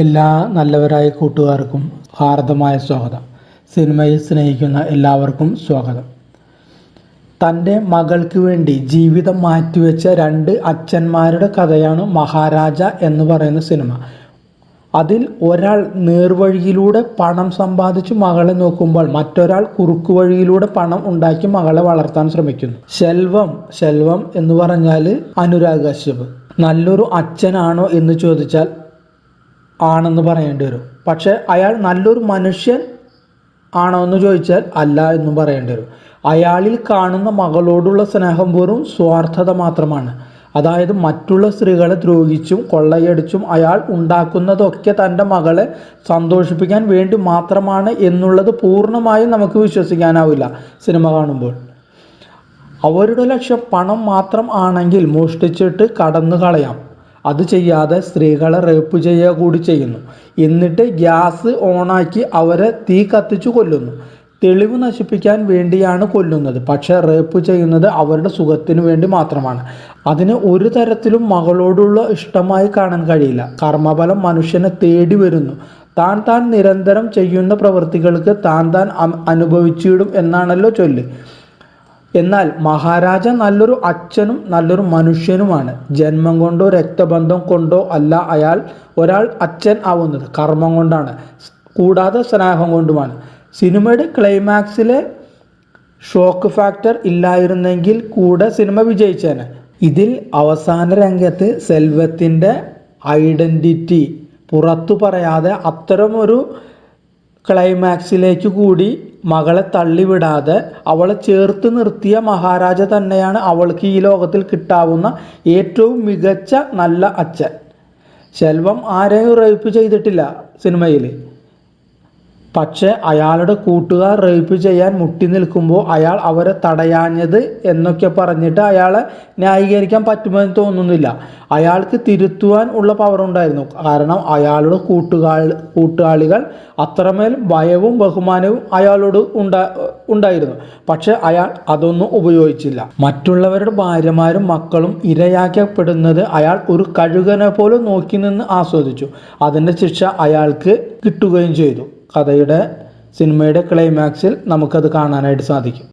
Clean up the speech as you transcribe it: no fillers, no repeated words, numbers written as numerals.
എല്ലാ നല്ലവരായ കൂട്ടുകാർക്കും ഹാർദമായ സ്വാഗതം. സിനിമയെ സ്നേഹിക്കുന്ന എല്ലാവർക്കും സ്വാഗതം. തൻ്റെ മകൾക്ക് വേണ്ടി ജീവിതം മാറ്റിവെച്ച രണ്ട് അച്ഛന്മാരുടെ കഥയാണ് മഹാരാജ എന്ന് പറയുന്ന സിനിമ. അതിൽ ഒരാൾ നേർവഴിയിലൂടെ പണം സമ്പാദിച്ച് മകളെ നോക്കുമ്പോൾ മറ്റൊരാൾ കുറുക്കു വഴിയിലൂടെ പണം ഉണ്ടാക്കി മകളെ വളർത്താൻ ശ്രമിക്കുന്നു. ശെൽവം എന്ന് പറഞ്ഞാൽ അനുരാഗ് കശ്യപ്. നല്ലൊരു അച്ഛനാണോ എന്ന് ചോദിച്ചാൽ ആണെന്ന് പറയേണ്ടി വരും. പക്ഷെ അയാൾ നല്ലൊരു മനുഷ്യൻ ആണോ എന്ന് ചോദിച്ചാൽ അല്ല എന്നും പറയേണ്ടി വരും. അയാളിൽ കാണുന്ന മകളോടുള്ള സ്നേഹം വെറും സ്വാർത്ഥത മാത്രമാണ്. അതായത് മറ്റുള്ള സ്ത്രീകളെ ദ്രോഹിച്ചും കൊള്ളയടിച്ചും അയാൾ ഉണ്ടാക്കുന്നതൊക്കെ തൻ്റെ മകളെ സന്തോഷിപ്പിക്കാൻ വേണ്ടി മാത്രമാണ് എന്നുള്ളത് പൂർണ്ണമായും നമുക്ക് വിശ്വസിക്കാനാവില്ല സിനിമ കാണുമ്പോൾ. അവരുടെ ലക്ഷ്യം പണം മാത്രം ആണെങ്കിൽ മോഷ്ടിച്ചിട്ട് കടന്നു കളയാം. അത് ചെയ്യാതെ സ്ത്രീകളെ റേപ്പ് ചെയ്യുക കൂടി ചെയ്യുന്നു. എന്നിട്ട് ഗ്യാസ് ഓണാക്കി അവരെ തീ കത്തിച്ചു കൊല്ലുന്നു. തെളിവ് നശിപ്പിക്കാൻ വേണ്ടിയാണ് കൊല്ലുന്നത്. പക്ഷെ റേപ്പ് ചെയ്യുന്നത് അവരുടെ സുഖത്തിന് വേണ്ടി മാത്രമാണ്. അതിന് ഒരു തരത്തിലും മകളോടുള്ള ഇഷ്ടമായി കാണാൻ കഴിയില്ല. കർമ്മഫലം മനുഷ്യനെ തേടി വരുന്നു. താൻ നിരന്തരം ചെയ്യുന്ന പ്രവൃത്തികൾക്ക് താൻ അനുഭവിച്ചിടും എന്നാണല്ലോ ചൊല്ല്. എന്നാൽ മഹാരാജ നല്ലൊരു അച്ഛനും നല്ലൊരു മനുഷ്യനുമാണ്. ജന്മം കൊണ്ടോ രക്തബന്ധം കൊണ്ടോ അല്ല ഒരാൾ അച്ഛൻ ആവുന്നത്, കർമ്മം കൊണ്ടാണ്, കൂടാതെ സ്നേഹം കൊണ്ടുമാണ്. സിനിമയുടെ ക്ലൈമാക്സിലെ ഷോക്ക് ഫാക്ടർ ഇല്ലായിരുന്നെങ്കിൽ കൂടെ സിനിമ വിജയിച്ചേനെ. ഇതിൽ അവസാന രംഗത്ത് സെൽവത്തിൻ്റെ ഐഡൻറ്റിറ്റി പുറത്തു പറയാതെ അത്തരമൊരു ക്ലൈമാക്സിലേക്ക് കൂടി മകളെ തള്ളിവിടാതെ അവളെ ചേർത്ത് നിർത്തിയ മഹാരാജ തന്നെയാണ് അവൾക്ക് ഈ ലോകത്തിൽ കിട്ടാവുന്ന ഏറ്റവും മികച്ച നല്ല അച്ഛൻ. ശെൽവം ആരെയും റേപ്പ് ചെയ്തിട്ടില്ല സിനിമയിൽ. പക്ഷെ അയാളുടെ കൂട്ടുകാർ റേപ്പ് ചെയ്യാൻ മുട്ടി നിൽക്കുമ്പോൾ അയാൾ അവരെ തടയാഞ്ഞത് എന്നൊക്കെ പറഞ്ഞിട്ട് അയാളെ ന്യായീകരിക്കാൻ പറ്റുമെന്ന് തോന്നുന്നില്ല. അയാൾക്ക് തിരുത്തുവാൻ ഉള്ള പവർ ഉണ്ടായിരുന്നു. കാരണം അയാളുടെ കൂട്ടുകാളികൾ അത്രമേൽ ഭയവും ബഹുമാനവും അയാളോട് ഉണ്ടായിരുന്നു. പക്ഷെ അയാൾ അതൊന്നും ഉപയോഗിച്ചില്ല. മറ്റുള്ളവരുടെ ഭാര്യമാരും മക്കളും ഇരയാക്കപ്പെടുന്നത് അയാൾ ഒരു കഴുകനെ പോലെ നോക്കി നിന്ന് ആസ്വദിച്ചു. അതിൻ്റെ ശിക്ഷ അയാൾക്ക് കിട്ടുകയും ചെയ്തു. സിനിമയുടെ ക്ലൈമാക്സിൽ നമുക്കത് കാണാനായിട്ട് സാധിക്കും.